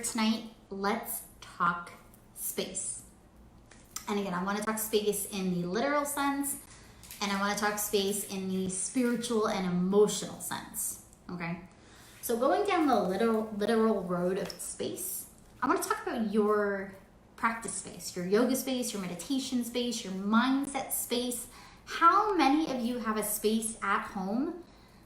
tonight, let's talk space. And again, I want to talk space in the literal sense, and I want to talk space in the spiritual and emotional sense, okay? So going down the literal road of space, I want to talk about your practice space, your yoga space, your meditation space, your mindset space. How many of you have a space at home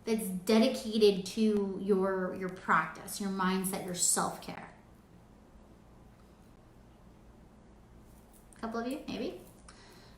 that's dedicated to your practice, your mindset, your self-care? A couple of you, maybe?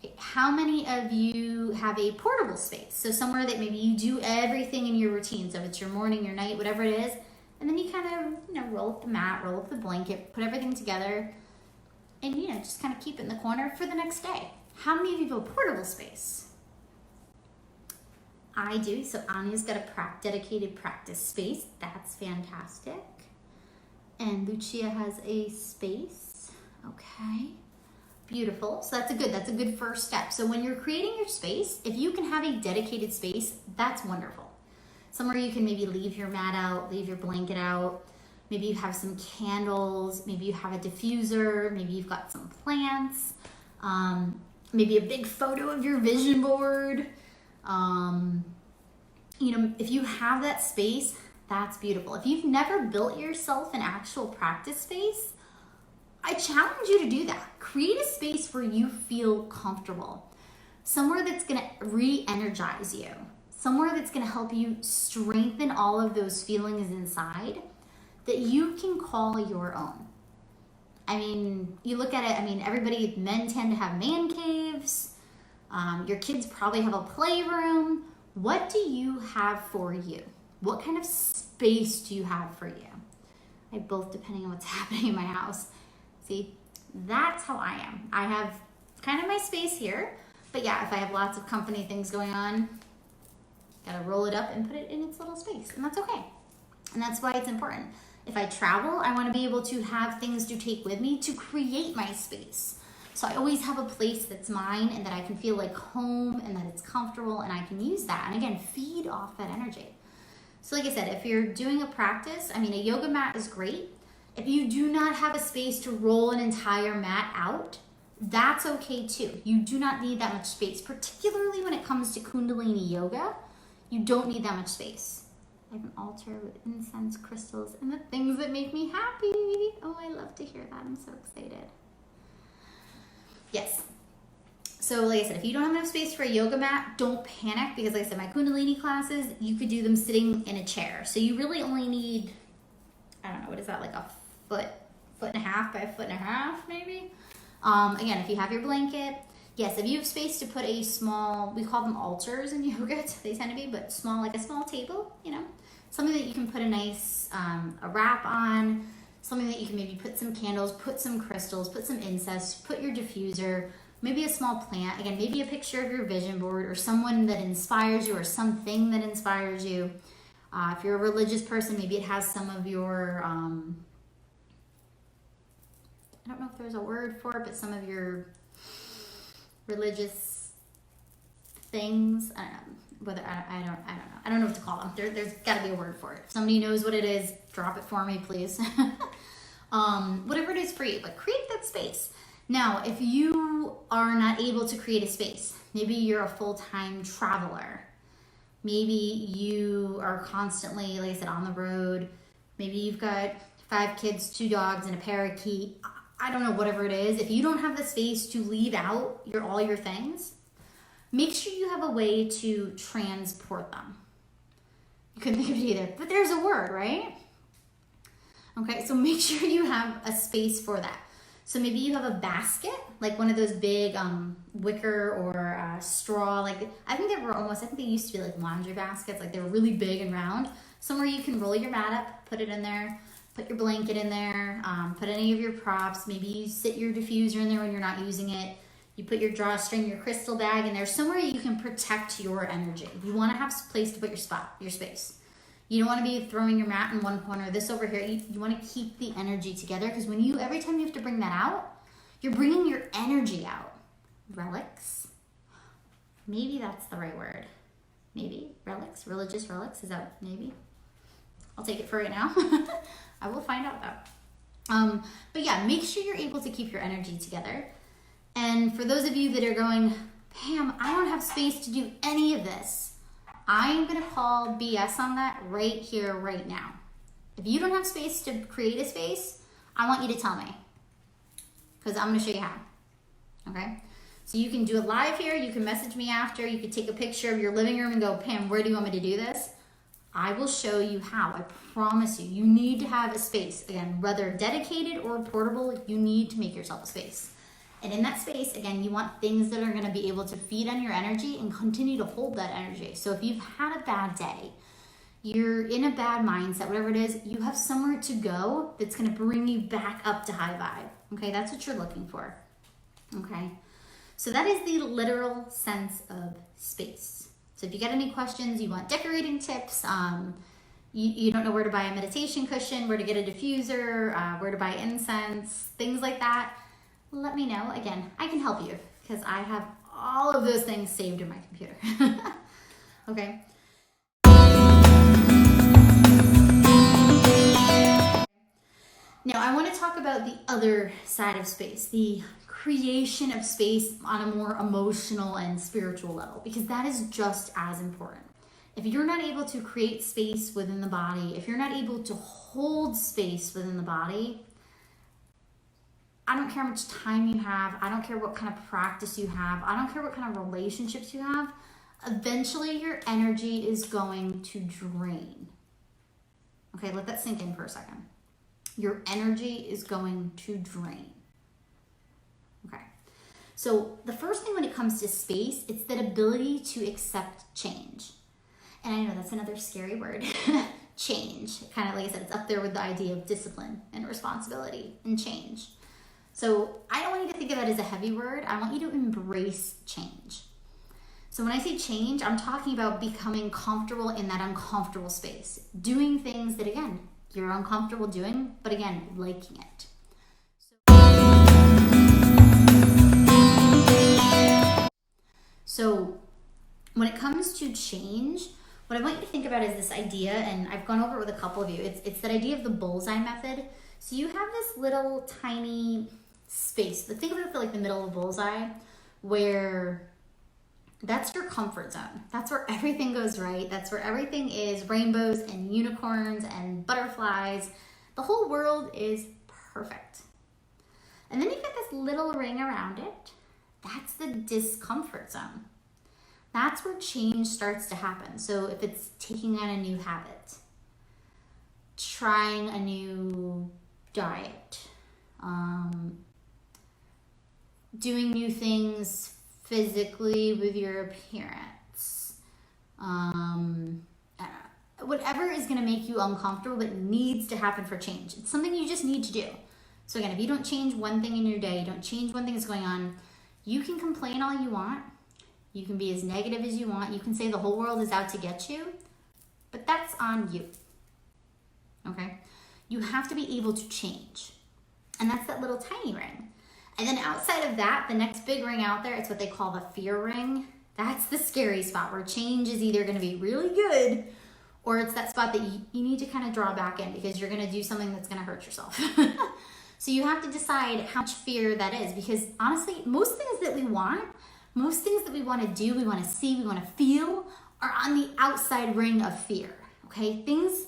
Okay. How many of you have a portable space? So somewhere that maybe you do everything in your routine. So if it's your morning, your night, whatever it is, and then you kind of, roll up the mat, roll up the blanket, put everything together, and, just kind of keep it in the corner for the next day. How many of you have a portable space? I do. So Anya's got a dedicated practice space. That's fantastic. And Lucia has a space. Okay. Beautiful. So that's a good first step. So when you're creating your space, if you can have a dedicated space, that's wonderful. Somewhere you can maybe leave your mat out, leave your blanket out. Maybe you have some candles. Maybe you have a diffuser. Maybe you've got some plants. Maybe a big photo of your vision board. If you have that space, that's beautiful. If you've never built yourself an actual practice space, I challenge you to do that. Create a space where you feel comfortable. Somewhere that's going to re-energize you. Somewhere that's going to help you strengthen all of those feelings inside that you can call your own. I mean, you look at it, men tend to have man caves. Your kids probably have a playroom. What do you have for you? What kind of space do you have for you? Both depending on what's happening in my house. See, that's how I am. I have kind of my space here, but yeah, if I have lots of company things going on, gotta roll it up and put it in its little space, and that's okay. And that's why it's important. If I travel, I want to be able to have things to take with me to create my space. So I always have a place that's mine and that I can feel like home and that it's comfortable and I can use that. And again, feed off that energy. So like I said, if you're doing a practice, a yoga mat is great. If you do not have a space to roll an entire mat out, that's okay too. You do not need that much space, particularly when it comes to Kundalini Yoga. You don't need that much space. I have an altar with incense, crystals, and the things that make me happy. Oh, I love to hear that. I'm so excited. Yes. So like I said, if you don't have enough space for a yoga mat, don't panic, because like I said, my Kundalini classes, you could do them sitting in a chair. So you really only need, I don't know, what is that, like a foot and a half by a foot and a half, maybe? Again, if you have your blanket, yes, if you have space to put a small, we call them altars in yoga, they tend to be, but small, like a small table, something that you can put a nice, a wrap on, something that you can maybe put some candles, put some crystals, put some incense, put your diffuser, maybe a small plant, again, maybe a picture of your vision board or someone that inspires you or something that inspires you. If you're a religious person, maybe it has some of your, I don't know if there's a word for it, but some of your religious things. I don't know. I don't know what to call them. There's got to be a word for it. If somebody knows what it is, drop it for me, please. Whatever it is for you, but create that space. Now, if you are not able to create a space, maybe you're a full-time traveler. Maybe you are constantly, like I said, on the road. Maybe you've got 5 kids, 2 dogs, and a parakeet. I don't know, whatever it is. If you don't have the space to leave out all your things, make sure you have a way to transport them. You couldn't think of it either, but there's a word, right? Okay, so make sure you have a space for that. So maybe you have a basket, like one of those big wicker or straw, I think they used to be like laundry baskets, like they were really big and round. Somewhere you can roll your mat up, put it in there, put your blanket in there, put any of your props. Maybe you sit your diffuser in there when you're not using it. You put your drawstring, your crystal bag in there. Somewhere you can protect your energy. You want to have a place to put your space. You don't want to be throwing your mat in one corner, this over here. You want to keep the energy together, because every time you have to bring that out, you're bringing your energy out. Relics? Maybe that's the right word. Maybe. Relics? Religious relics? Is that maybe? I'll take it for right now. I will find out though. But yeah, make sure you're able to keep your energy together. And for those of you that are going, Pam, I don't have space to do any of this, I'm gonna call BS on that right here, right now. If you don't have space to create a space, I want you to tell me, because I'm gonna show you how, okay? So you can do it live here, you can message me after, you can take a picture of your living room and go, Pam, where do you want me to do this? I will show you how, I promise you. You need to have a space. Again, whether dedicated or portable, you need to make yourself a space. And in that space, again, you want things that are gonna be able to feed on your energy and continue to hold that energy. So if you've had a bad day, you're in a bad mindset, whatever it is, you have somewhere to go that's gonna bring you back up to high vibe. Okay, that's what you're looking for. Okay, so that is the literal sense of space. So if you get any questions, you want decorating tips, you don't know where to buy a meditation cushion, where to get a diffuser, where to buy incense, things like that, let me know. Again, I can help you because I have all of those things saved in my computer. Okay. Now I want to talk about the other side of space, the creation of space on a more emotional and spiritual level, because that is just as important. If you're not able to create space within the body, if you're not able to hold space within the body, I don't care how much time you have, I don't care what kind of practice you have, I don't care what kind of relationships you have, eventually your energy is going to drain. Okay, let that sink in for a second. Your energy is going to drain. Okay, so the first thing when it comes to space, it's that ability to accept change. And I know that's another scary word, change. Kind of like I said, it's up there with the idea of discipline and responsibility and change. So I don't want you to think of that as a heavy word. I want you to embrace change. So when I say change, I'm talking about becoming comfortable in that uncomfortable space. Doing things that, again, you're uncomfortable doing, but again, liking it. So when it comes to change, what I want you to think about is this idea, and I've gone over it with a couple of you, it's that idea of the bullseye method. So you have this little tiny space, think of it like the middle of a bullseye, where that's your comfort zone. That's where everything goes right. That's where everything is rainbows and unicorns and butterflies. The whole world is perfect. And then you've got this little ring around it. That's the discomfort zone. That's where change starts to happen. So if it's taking on a new habit, trying a new diet, doing new things physically with your appearance, whatever is going to make you uncomfortable but needs to happen for change. It's something you just need to do. So again, if you don't change one thing in your day, you don't change one thing that's going on, you can complain all you want. You can be as negative as you want. You can say the whole world is out to get you, but that's on you. Okay? You have to be able to change. And that's that little tiny ring. And then outside of that, the next big ring out there, it's what they call the fear ring. That's the scary spot where change is either going to be really good or it's that spot that you need to kind of draw back in because you're going to do something that's going to hurt yourself. So you have to decide how much fear that is, because honestly, most things that we want to do, we want to see, we want to feel are on the outside ring of fear. Okay? Things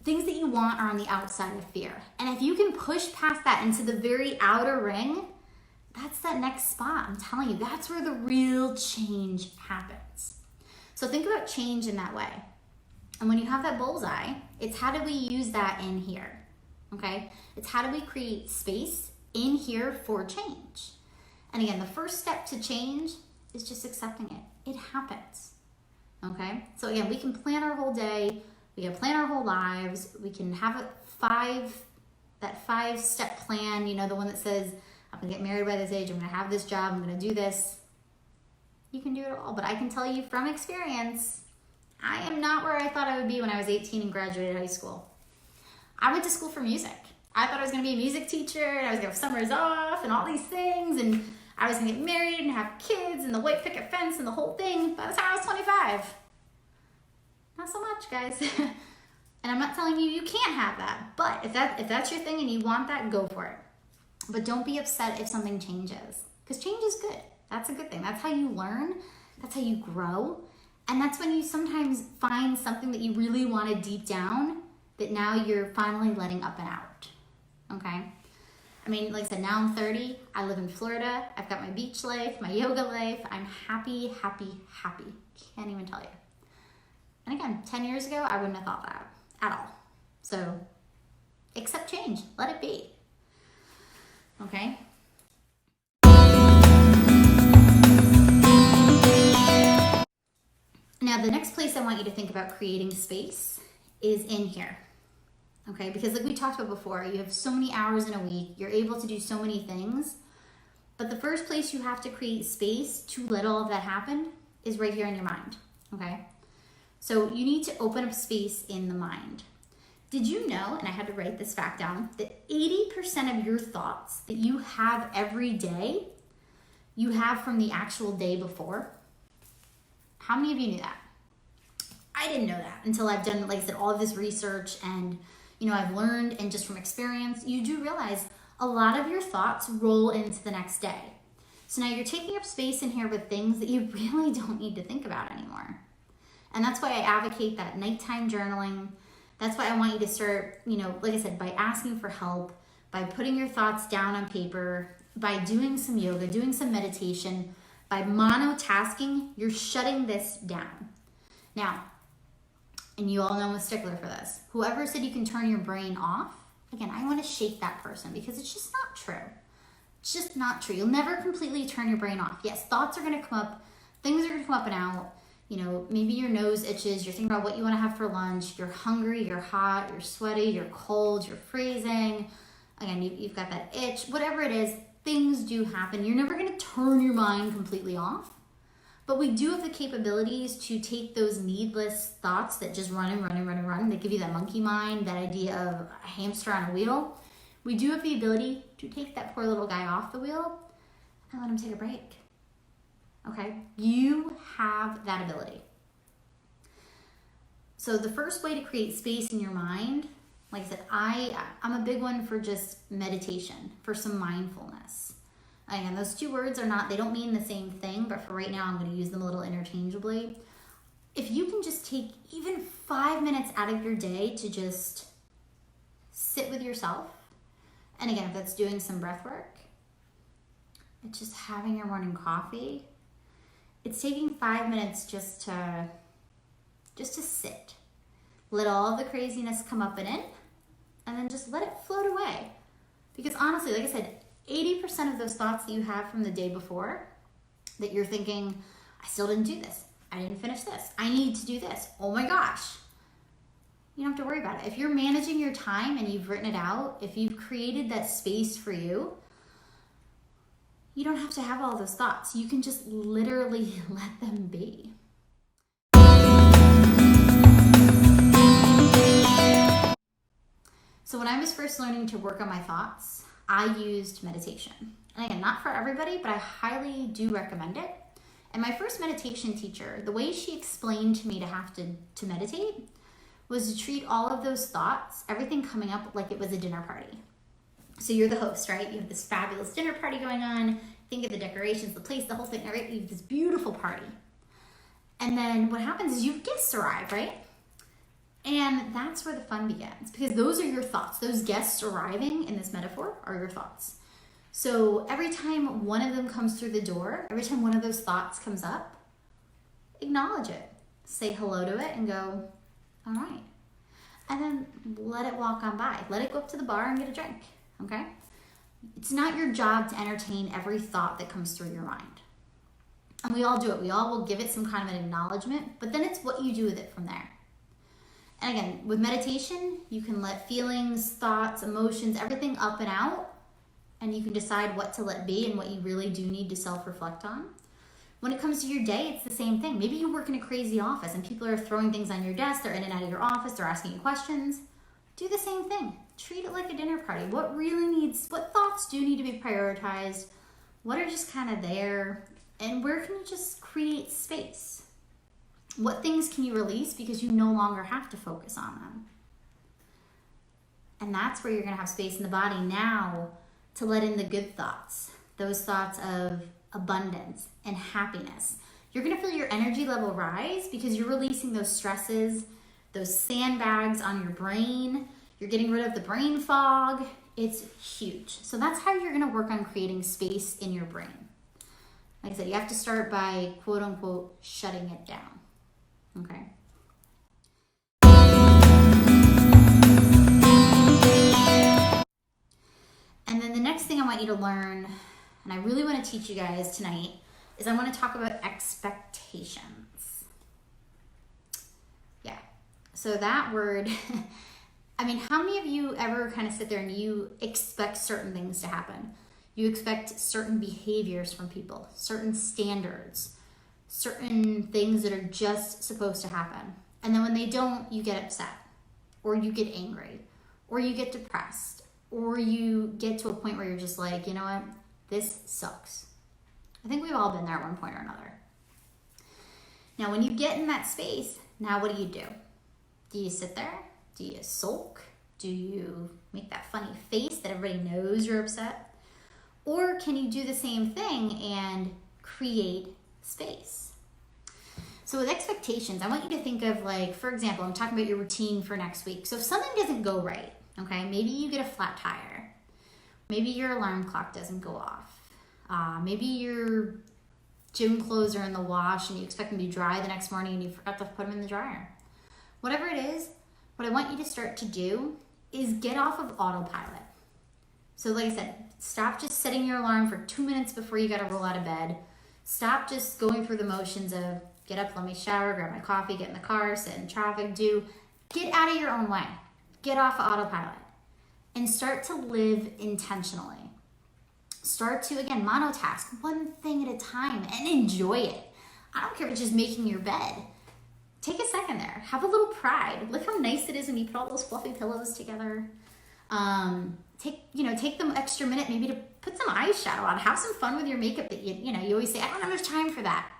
that you want are on the outside of fear. And if you can push past that into the very outer ring, that's that next spot. I'm telling you, that's where the real change happens. So think about change in that way. And when you have that bullseye, it's how do we use that in here? Okay? It's how do we create space in here for change? And again, the first step to change is just accepting it. It happens. Okay? So again, we can plan our whole day. We can plan our whole lives. We can have that 5-step plan, you know, the one that says, I'm gonna get married by this age, I'm gonna have this job, I'm gonna do this. You can do it all, but I can tell you from experience, I am not where I thought I would be when I was 18 and graduated high school. I went to school for music. I thought I was gonna be a music teacher, and I was gonna have summers off and all these things, and I was gonna get married and have kids and the white picket fence and the whole thing by the time I was 25. Not so much, guys. And I'm not telling you you can't have that, but if that's your thing and you want that, go for it. But don't be upset if something changes, because change is good. That's a good thing. That's how you learn. That's how you grow. And that's when you sometimes find something that you really wanted deep down that now you're finally letting up and out. Okay? I mean, like I said, now I'm 30. I live in Florida. I've got my beach life, my yoga life. I'm happy, happy, happy. Can't even tell you. And again, 10 years ago, I wouldn't have thought that at all. So accept change. Let it be. Okay? Now, the next place I want you to think about creating space is in here. Okay, because like we talked about before, you have so many hours in a week, you're able to do so many things, but the first place you have to create space to let all of that happen is right here in your mind, okay? So you need to open up space in the mind. Did you know, and I had to write this fact down, that 80% of your thoughts that you have every day, you have from the actual day before? How many of you knew that? I didn't know that until I've done, like I said, all of this research and I've learned, and just from experience, you do realize a lot of your thoughts roll into the next day. So now you're taking up space in here with things that you really don't need to think about anymore. And that's why I advocate that nighttime journaling. That's why I want you to start, like I said, by asking for help, by putting your thoughts down on paper, by doing some yoga, doing some meditation, by monotasking, you're shutting this down. Now, and you all know I'm a stickler for this. Whoever said you can turn your brain off, again, I want to shake that person, because it's just not true. It's just not true. You'll never completely turn your brain off. Yes, thoughts are going to come up. Things are going to come up and out. Maybe your nose itches. You're thinking about what you want to have for lunch. You're hungry. You're hot. You're sweaty. You're cold. You're freezing. Again, you've got that itch. Whatever it is, things do happen. You're never going to turn your mind completely off. But we do have the capabilities to take those needless thoughts that just run and run and run and run, that give you that monkey mind, that idea of a hamster on a wheel. We do have the ability to take that poor little guy off the wheel and let him take a break. Okay? You have that ability. So the first way to create space in your mind, like I said, I'm a big one for just meditation, for some mindfulness. Again, those two words they don't mean the same thing, but for right now, I'm going to use them a little interchangeably. If you can just take even 5 minutes out of your day to just sit with yourself, and again, if that's doing some breath work, it's just having your morning coffee, it's taking 5 minutes just to sit. Let all the craziness come up and in, and then just let it float away. Because honestly, like I said, 80% of those thoughts that you have from the day before that you're thinking, I still didn't do this. I didn't finish this. I need to do this. Oh my gosh. You don't have to worry about it. If you're managing your time and you've written it out, if you've created that space for you, you don't have to have all those thoughts. You can just literally let them be. So when I was first learning to work on my thoughts, I used meditation. And again, not for everybody, but I highly do recommend it. And my first meditation teacher, the way she explained to me to have to meditate was to treat all of those thoughts, everything coming up, like it was a dinner party. So you're the host, right? You have this fabulous dinner party going on. Think of the decorations, the place, the whole thing, right? You have this beautiful party. And then what happens is you have guests arrive, right? And that's where the fun begins, because those are your thoughts. Those guests arriving in this metaphor are your thoughts. So every time one of them comes through the door, every time one of those thoughts comes up, acknowledge it. Say hello to it and go, all right. And then let it walk on by. Let it go up to the bar and get a drink, okay? It's not your job to entertain every thought that comes through your mind. And we all do it. We all will give it some kind of an acknowledgement, but then it's what you do with it from there. And again, with meditation, you can let feelings, thoughts, emotions, everything up and out, and you can decide what to let be and what you really do need to self-reflect on. When it comes to your day, it's the same thing. Maybe you work in a crazy office and people are throwing things on your desk, they're in and out of your office, they're asking you questions. Do the same thing. Treat it like a dinner party. What thoughts do need to be prioritized? What are just kind of there? And where can you just create space? What things can you release because you no longer have to focus on them? And that's where you're gonna have space in the body now to let in the good thoughts, those thoughts of abundance and happiness. You're gonna feel your energy level rise because you're releasing those stresses, those sandbags on your brain. You're getting rid of the brain fog. It's huge. So that's how you're gonna work on creating space in your brain. Like I said, you have to start by quote unquote shutting it down, okay? And then the next thing I want you to learn, and I really want to teach you guys tonight, is I want to talk about expectations. Yeah, so that word, I mean, how many of you ever kind of sit there and you expect certain things to happen? You expect certain behaviors from people, certain standards, certain things that are just supposed to happen. And then when they don't, you get upset, or you get angry, or you get depressed, or you get to a point where you're just like, you know what, this sucks. I think we've all been there at one point or another. Now, when you get in that space, now what do? Do you sit there? Do you sulk? Do you make that funny face that everybody knows you're upset? Or can you do the same thing and create space? So with expectations, I want you to think of, like, for example, I'm talking about your routine for next week. So if something doesn't go right, okay, maybe you get a flat tire. Maybe your alarm clock doesn't go off. Maybe your gym clothes are in the wash and you expect them to be dry the next morning and you forgot to put them in the dryer. Whatever it is, what I want you to start to do is get off of autopilot. So like I said, stop just setting your alarm for 2 minutes before you gotta roll out of bed. Stop just going through the motions of get up, let me shower, grab my coffee, get in the car, sit in traffic, get out of your own way. Get off of autopilot and start to live intentionally. Start to, again, monotask, one thing at a time, and enjoy it. I don't care if it's just making your bed. Take a second there. Have a little pride. Look how nice it is when you put all those fluffy pillows together. Take the extra minute maybe to put some eyeshadow on. Have some fun with your makeup that you always say, I don't have much time for that.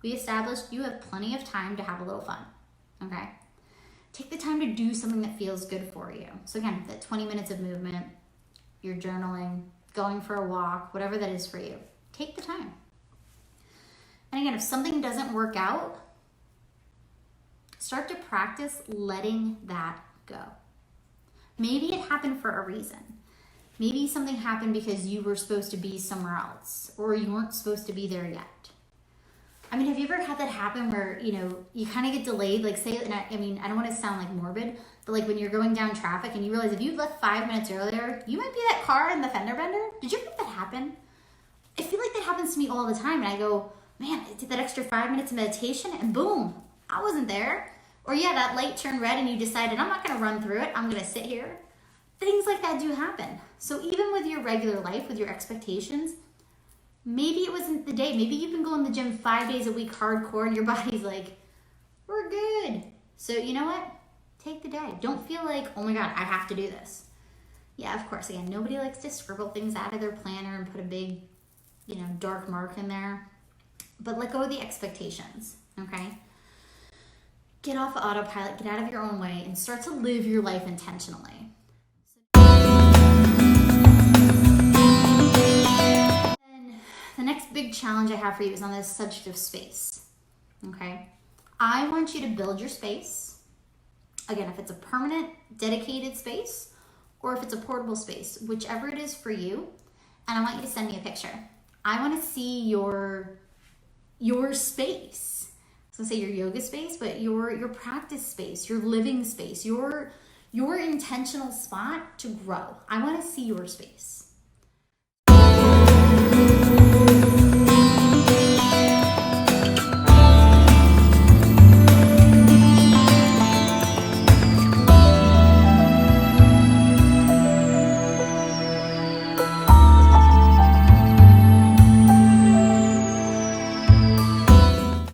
We established you have plenty of time to have a little fun, okay? Take the time to do something that feels good for you. So again, that 20 minutes of movement, you're journaling, going for a walk, whatever that is for you. Take the time. And again, if something doesn't work out, start to practice letting that go. Maybe it happened for a reason. Maybe something happened because you were supposed to be somewhere else or you weren't supposed to be there yet. I mean, have you ever had that happen where, you kind of get delayed? Like say, and I don't want to sound like morbid, but like when you're going down traffic and you realize if you left 5 minutes earlier, you might be that car in the fender bender. Did you ever have that happen? I feel like that happens to me all the time. And I go, man, I did that extra 5 minutes of meditation and boom, I wasn't there. Or yeah, that light turned red and you decided, I'm not going to run through it. I'm going to sit here. Things like that do happen. So even with your regular life, with your expectations, maybe it wasn't the day. Maybe you've been going to the gym 5 days a week hardcore and your body's like, we're good. So you know what? Take the day. Don't feel like, oh my God, I have to do this. Yeah, of course. Again, nobody likes to scribble things out of their planner and put a big, dark mark in there. But let go of the expectations, okay? Get off of autopilot, get out of your own way, and start to live your life intentionally. And the next big challenge I have for you is on this subject of space, okay? I want you to build your space. Again, if it's a permanent, dedicated space, or if it's a portable space, whichever it is for you, and I want you to send me a picture. I want to see your space. I was gonna say your yoga space, but your practice space, your living space, your intentional spot to grow. I want to see your space.